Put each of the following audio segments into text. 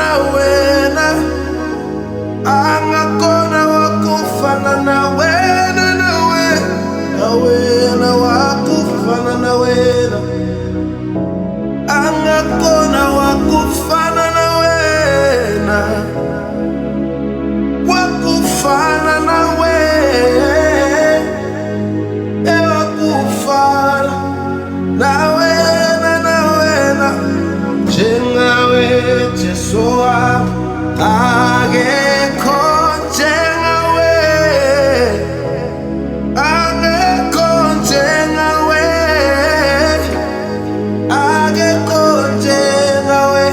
na wena, angakona wakufana na wena, na wena wakufana na wena, angakona wakufana na wena, wakufana na wena, wakufana na wena, Onjengawe Jesu akekho njengawe, akekho njengawe, akekho njengawe,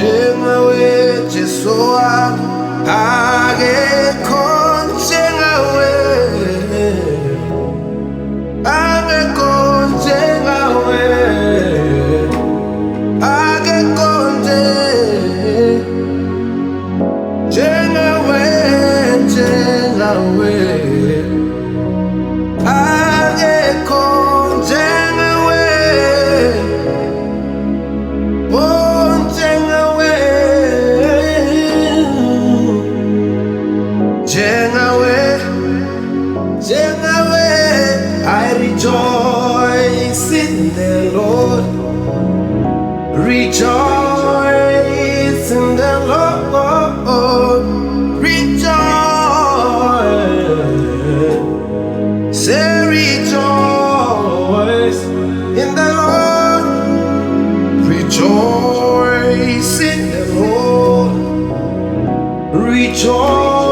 Onjengawe Jesu akekho njengawe, akekho njengawe, akekho njengawe, akekho njengawe, Onjengawe, Onjengawe, I rejoice in the Lord, rejoice in the Lord, rejoice, say rejoice in the Lord, rejoice in the Lord, rejoice.